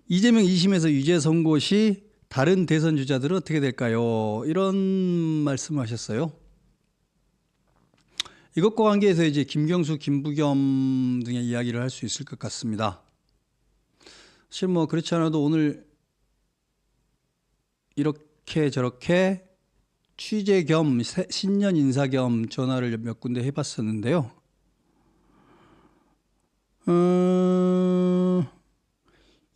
이재명 2심에서 유죄 선고 시 다른 대선 주자들은 어떻게 될까요? 이런 말씀을 하셨어요. 이것과 관계해서 이제 김경수, 김부겸 등의 이야기를 할 수 있을 것 같습니다. 사실 뭐 그렇지 않아도 오늘 이렇게 저렇게 취재 겸 신년 인사 겸 전화를 몇 군데 해봤었는데요.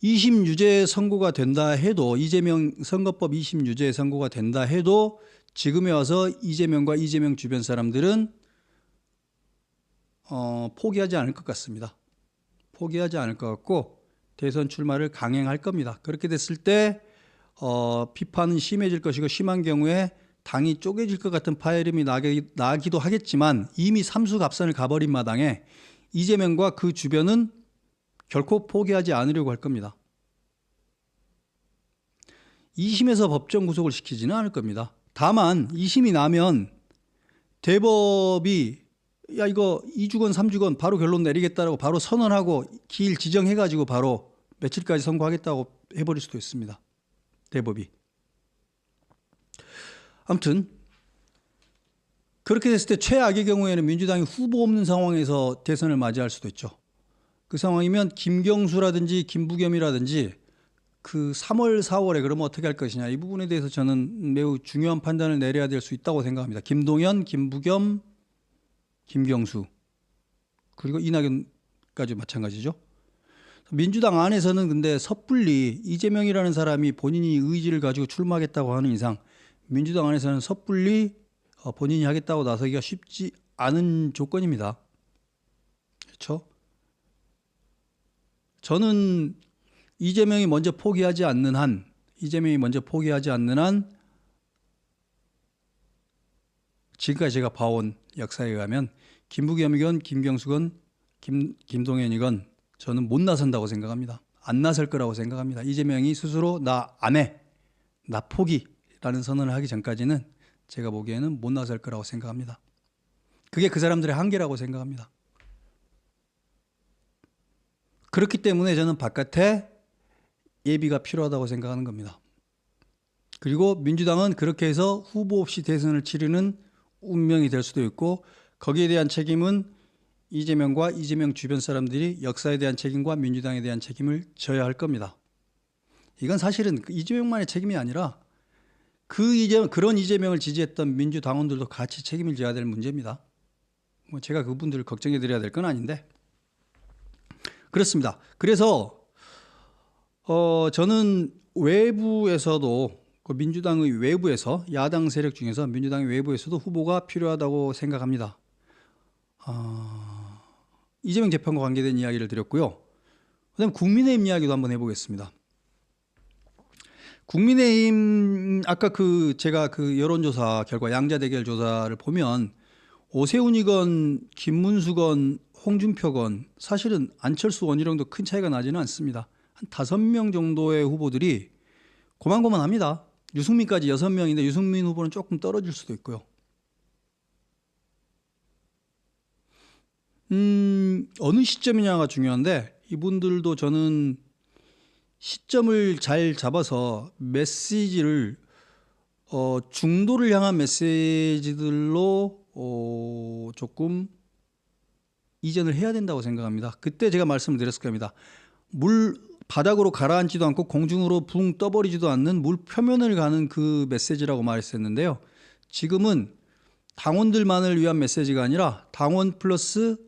2심 유죄 선고가 된다 해도, 이재명 선거법 2심 유죄 선고가 된다 해도 지금에 와서 이재명과 이재명 주변 사람들은 포기하지 않을 것 같습니다. 포기하지 않을 것 같고 대선 출마를 강행할 겁니다. 그렇게 됐을 때 비판은 심해질 것이고, 심한 경우에 당이 쪼개질 것 같은 파열음이 나기도 하겠지만, 이미 삼수갑산을 가버린 마당에 이재명과 그 주변은 결코 포기하지 않으려고 할 겁니다. 2심에서 법정 구속을 시키지는 않을 겁니다. 다만 2심이 나면 대법이 야 이거 2주건 3주건 바로 결론 내리겠다라고 바로 선언하고 기일 지정해가지고 바로 며칠까지 선고하겠다고 해버릴 수도 있습니다. 대법이. 아무튼 그렇게 됐을 때 최악의 경우에는 민주당이 후보 없는 상황에서 대선을 맞이할 수도 있죠. 그 상황이면 김경수라든지 김부겸이라든지 그 3월, 4월에 그러면 어떻게 할 것이냐, 이 부분에 대해서 저는 매우 중요한 판단을 내려야 될 수 있다고 생각합니다. 김동연, 김부겸, 김경수, 그리고 이낙연까지 마찬가지죠. 민주당 안에서는 근데 섣불리 이재명이라는 사람이 본인이 의지를 가지고 출마하겠다고 하는 이상 민주당 안에서는 섣불리 본인이 하겠다고 나서기가 쉽지 않은 조건입니다. 그렇죠? 저는 이재명이 먼저 포기하지 않는 한 지금까지 제가 봐온 역사에 의하면 김부겸이건 김경수건 김동연이건 저는 못 나선다고 생각합니다. 안 나설 거라고 생각합니다. 이재명이 스스로 나 안 해, 나 포기라는 선언을 하기 전까지는 제가 보기에는 못 나설 거라고 생각합니다. 그게 그 사람들의 한계라고 생각합니다. 그렇기 때문에 저는 바깥에 예비가 필요하다고 생각하는 겁니다. 그리고 민주당은 그렇게 해서 후보 없이 대선을 치르는 운명이 될 수도 있고, 거기에 대한 책임은 이재명과 이재명 주변 사람들이 역사에 대한 책임과 민주당에 대한 책임을 져야 할 겁니다. 이건 사실은 이재명만의 책임이 아니라 그런 이재명을 지지했던 민주당원들도 같이 책임을 져야 될 문제입니다. 뭐 제가 그분들을 걱정해 드려야 될 건 아닌데 그렇습니다. 그래서 저는 외부에서도, 민주당의 외부에서, 야당 세력 중에서 민주당의 외부에서도 후보가 필요하다고 생각합니다. 이재명 재판과 관계된 이야기를 드렸고요. 그다음에 국민의힘 이야기도 한번 해보겠습니다. 국민의힘 아까 제가 여론조사 결과 양자 대결 조사를 보면 오세훈이건 김문수건 홍준표건 사실은 안철수 원희룡도 큰 차이가 나지는 않습니다. 한 5명 정도의 후보들이 고만고만합니다. 유승민까지 6명인데 유승민 후보는 조금 떨어질 수도 있고요. 어느 시점이냐가 중요한데, 이분들도 저는 시점을 잘 잡아서 메시지를 중도를 향한 메시지들로 조금 이전을 해야 된다고 생각합니다. 그때 제가 말씀을 드렸을 겁니다. 물 바닥으로 가라앉지도 않고 공중으로 붕 떠버리지도 않는 물 표면을 가는 그 메시지라고 말했었는데요. 지금은 당원들만을 위한 메시지가 아니라 당원 플러스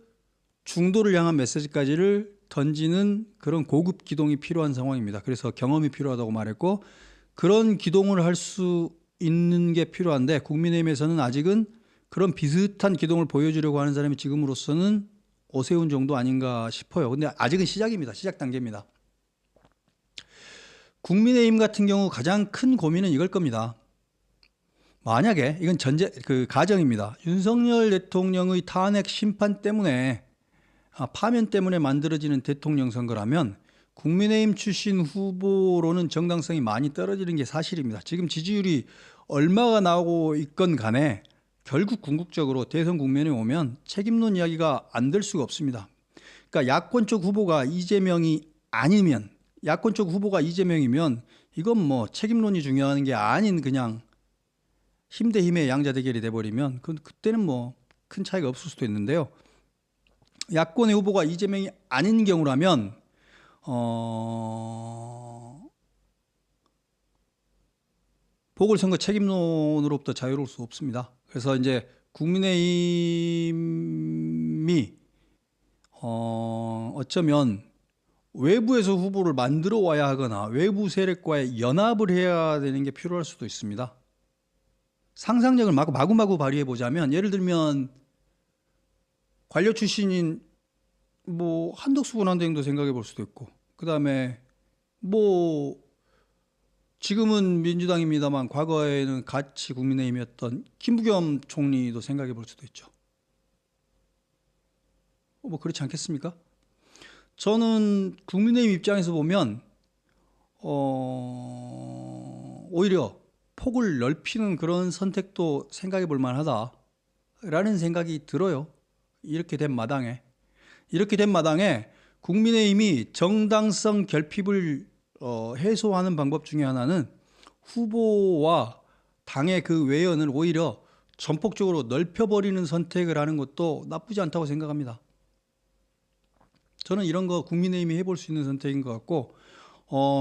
중도를 향한 메시지까지를 던지는 그런 고급 기동이 필요한 상황입니다. 그래서 경험이 필요하다고 말했고, 그런 기동을 할 수 있는 게 필요한데 국민의힘에서는 아직은 그런 비슷한 기동을 보여주려고 하는 사람이 지금으로서는 오세훈 정도 아닌가 싶어요. 근데 아직은 시작입니다. 시작 단계입니다. 국민의힘 같은 경우 가장 큰 고민은 이걸 겁니다. 만약에 이건 가정입니다. 윤석열 대통령의 탄핵 심판 때문에, 파면 때문에 만들어지는 대통령 선거라면 국민의힘 출신 후보로는 정당성이 많이 떨어지는 게 사실입니다. 지금 지지율이 얼마가 나오고 있건 간에 결국 궁극적으로 대선 국면에 오면 책임론 이야기가 안 될 수가 없습니다. 그러니까 야권 쪽 후보가 이재명이 아니면, 야권 쪽 후보가 이재명이면 이건 뭐 책임론이 중요한 게 아닌 그냥 힘 대 힘의 양자 대결이 돼버리면 그때는 뭐 큰 차이가 없을 수도 있는데요. 야권의 후보가 이재명이 아닌 경우라면 보궐선거 책임론으로부터 자유로울 수 없습니다. 그래서 이제 국민의힘이 어쩌면 외부에서 후보를 만들어 와야 하거나 외부 세력과의 연합을 해야 되는 게 필요할 수도 있습니다. 상상력을 마구마구 발휘해 보자면, 예를 들면 관료 출신인 뭐 한덕수 권한대행도 생각해 볼 수도 있고, 그다음에 뭐 지금은 민주당입니다만 과거에는 같이 국민의힘이었던 김부겸 총리도 생각해 볼 수도 있죠. 뭐 그렇지 않겠습니까? 저는 국민의힘 입장에서 보면 오히려 폭을 넓히는 그런 선택도 생각해 볼 만하다라는 생각이 들어요. 이렇게 된 마당에 국민의힘이 정당성 결핍을 해소하는 방법 중에 하나는 후보와 당의 그 외연을 오히려 전폭적으로 넓혀버리는 선택을 하는 것도 나쁘지 않다고 생각합니다. 저는 이런 거 국민의힘이 해볼 수 있는 선택인 것 같고,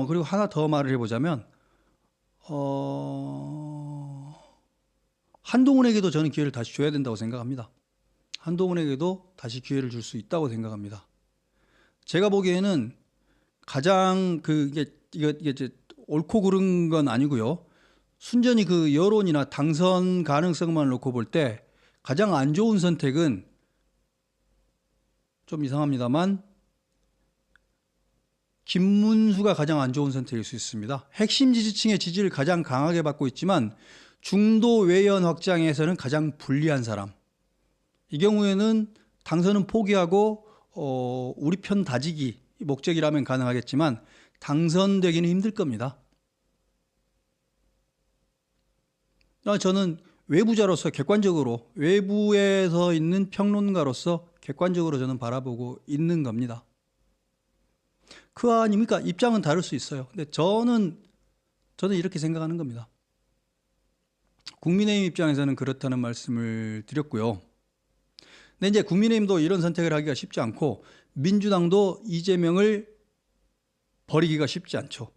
그리고 하나 더 말을 해보자면, 한동훈에게도 저는 기회를 다시 줘야 된다고 생각합니다. 한동훈에게도 다시 기회를 줄 수 있다고 생각합니다. 제가 보기에는 가장 이게 이제 옳고 그른 건 아니고요. 순전히 그 여론이나 당선 가능성만 놓고 볼 때 가장 안 좋은 선택은, 좀 이상합니다만, 김문수가 가장 안 좋은 선택일 수 있습니다. 핵심 지지층의 지지를 가장 강하게 받고 있지만 중도 외연 확장에서는 가장 불리한 사람. 이 경우에는 당선은 포기하고 우리 편 다지기 목적이라면 가능하겠지만 당선되기는 힘들 겁니다. 저는 외부자로서 객관적으로, 외부에서 있는 평론가로서 객관적으로 저는 바라보고 있는 겁니다. 그 아닙니까? 입장은 다를 수 있어요. 근데 저는 이렇게 생각하는 겁니다. 국민의힘 입장에서는 그렇다는 말씀을 드렸고요. 근데 이제 국민의힘도 이런 선택을 하기가 쉽지 않고 민주당도 이재명을 버리기가 쉽지 않죠.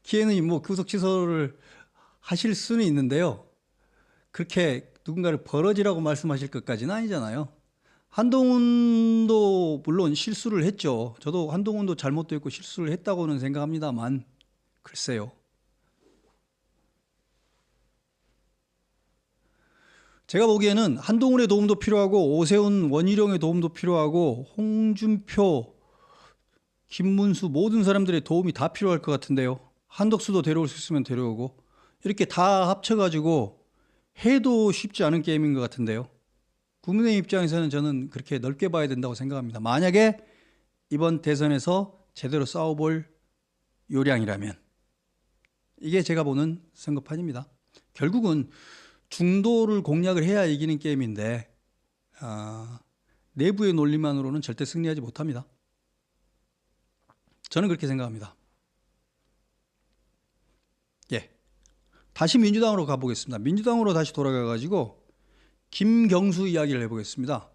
기회는 뭐 구속 취소를 하실 수는 있는데요. 그렇게 누군가를 버러지라고 말씀하실 것까지는 아니잖아요. 한동훈도 물론 실수를 했죠. 저도 한동훈도 잘못도 했고 실수를 했다고는 생각합니다만, 글쎄요. 제가 보기에는 한동훈의 도움도 필요하고 오세훈, 원희룡의 도움도 필요하고 홍준표, 김문수 모든 사람들의 도움이 다 필요할 것 같은데요. 한덕수도 데려올 수 있으면 데려오고, 이렇게 다 합쳐가지고 해도 쉽지 않은 게임인 것 같은데요. 국민의힘 입장에서는 저는 그렇게 넓게 봐야 된다고 생각합니다. 만약에 이번 대선에서 제대로 싸워볼 요량이라면. 이게 제가 보는 선거판입니다. 결국은 중도를 공략을 해야 이기는 게임인데 내부의 논리만으로는 절대 승리하지 못합니다. 저는 그렇게 생각합니다. 예, 다시 민주당으로 가보겠습니다. 민주당으로 다시 돌아가가지고 김경수 이야기를 해보겠습니다.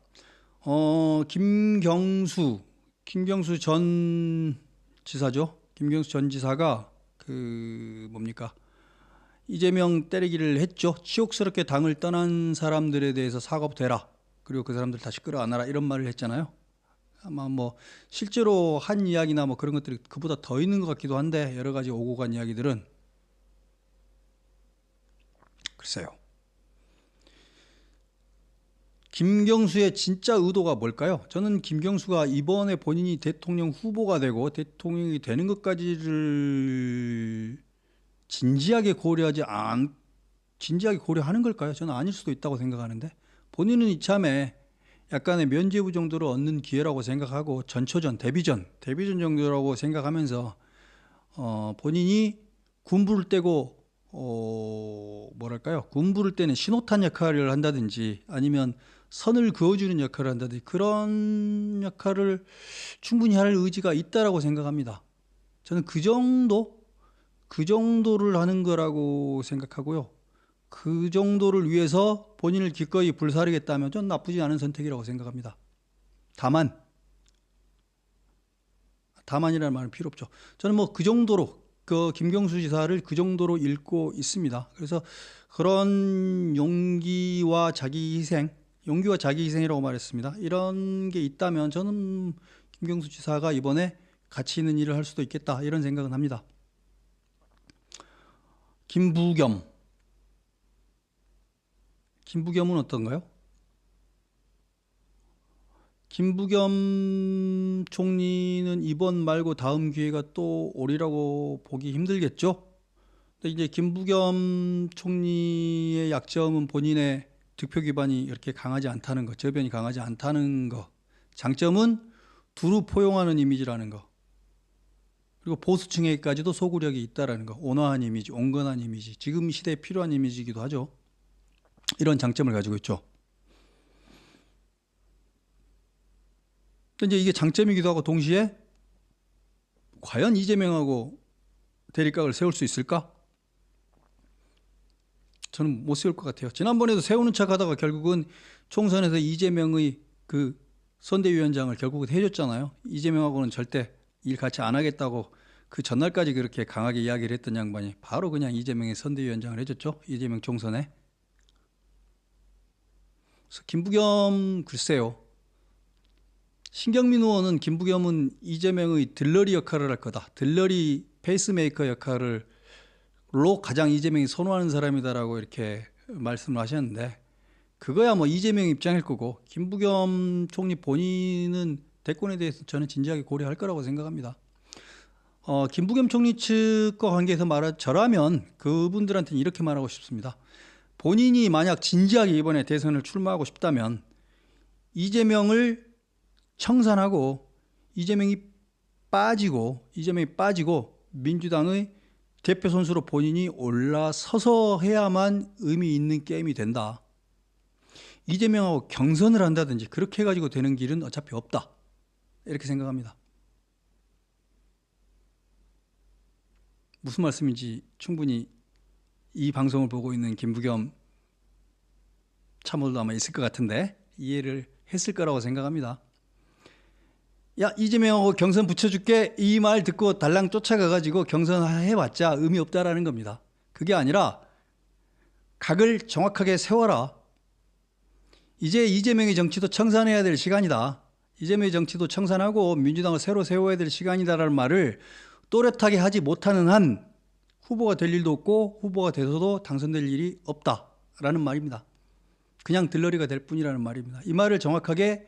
김경수 전 지사죠. 김경수 전 지사가 이재명 때리기를 했죠. 치욕스럽게 당을 떠난 사람들에 대해서 사과부터 해라. 그리고 그 사람들 다시 끌어안아라. 이런 말을 했잖아요. 아마 뭐 실제로 한 이야기나 뭐 그런 것들이 그보다 더 있는 것 같기도 한데, 여러 가지 오고 간 이야기들은 글쎄요. 김경수의 진짜 의도가 뭘까요? 저는 김경수가 이번에 본인이 대통령 후보가 되고 대통령이 되는 것까지를 진지하게 고려하는 걸까요? 저는 아닐 수도 있다고 생각하는데, 본인은 이참에 약간의 면죄부 정도로 얻는 기회라고 생각하고 전초전, 데뷔전 정도라고 생각하면서 본인이 군부를 떼고 군부를 떼는 신호탄 역할을 한다든지 아니면 선을 그어주는 역할을 한다든지 그런 역할을 충분히 할 의지가 있다라고 생각합니다. 저는 그 정도를 하는 거라고 생각하고요. 그 정도를 위해서 본인을 기꺼이 불사르겠다면 전 나쁘지 않은 선택이라고 생각합니다. 다만이라는 말은 필요 없죠. 저는 뭐 그 정도로 그 김경수 지사를 그 정도로 읽고 있습니다. 그래서 그런 용기와 자기 희생이라고 말했습니다. 이런 게 있다면 저는 김경수 지사가 이번에 가치 있는 일을 할 수도 있겠다 이런 생각은 합니다. 김부겸은 어떤가요? 김부겸 총리는 이번 말고 다음 기회가 또 오리라고 보기 힘들겠죠? 근데 이제 김부겸 총리의 약점은 본인의 득표 기반이 이렇게 강하지 않다는 거, 저변이 강하지 않다는 거. 장점은 두루 포용하는 이미지라는 거. 그리고 보수층에까지도 소구력이 있다라는 거. 온화한 이미지, 온건한 이미지. 지금 시대에 필요한 이미지이기도 하죠. 이런 장점을 가지고 있죠. 근데 이제 이게 장점이기도 하고 동시에 과연 이재명하고 대립각을 세울 수 있을까? 저는 못 세울 것 같아요. 지난번에도 세우는 척 하다가 결국은 총선에서 이재명의 그 선대위원장을 결국은 해줬잖아요. 이재명하고는 절대 일 같이 안 하겠다고 그 전날까지 그렇게 강하게 이야기를 했던 양반이 바로 그냥 이재명의 선대위원장을 해줬죠. 이재명 총선에. 그래서 김부겸 글쎄요. 신경민 의원은 김부겸은 이재명의 들러리 역할을 할 거다. 들러리 페이스메이커 역할로 가장 이재명이 선호하는 사람이다라고 이렇게 말씀을 하셨는데 그거야 뭐 이재명 입장일 거고 김부겸 총리 본인은 대권에 대해서 저는 진지하게 고려할 거라고 생각합니다. 김부겸 총리 측과 관계에서 저라면 그분들한테는 이렇게 말하고 싶습니다. 본인이 만약 진지하게 이번에 대선을 출마하고 싶다면 이재명을 청산하고 이재명이 빠지고 민주당의 대표 선수로 본인이 올라서서 해야만 의미 있는 게임이 된다. 이재명하고 경선을 한다든지 그렇게 해가지고 되는 길은 어차피 없다. 이렇게 생각합니다. 무슨 말씀인지 충분히 이 방송을 보고 있는 김부겸 참모도 아마 있을 것 같은데 이해를 했을 거라고 생각합니다. 야, 이재명하고 경선 붙여줄게 이 말 듣고 달랑 쫓아가가지고 경선 해봤자 의미 없다라는 겁니다. 그게 아니라 각을 정확하게 세워라. 이제 이재명의 정치도 청산해야 될 시간이다. 이재명의 정치도 청산하고 민주당을 새로 세워야 될 시간이다라는 말을 또렷하게 하지 못하는 한 후보가 될 일도 없고 후보가 돼서도 당선될 일이 없다라는 말입니다. 그냥 들러리가 될 뿐이라는 말입니다. 이 말을 정확하게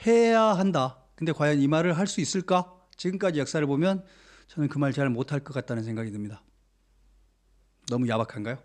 해야 한다. 근데 과연 이 말을 할 수 있을까? 지금까지 역사를 보면 저는 그 말 잘 못할 것 같다는 생각이 듭니다. 너무 야박한가요?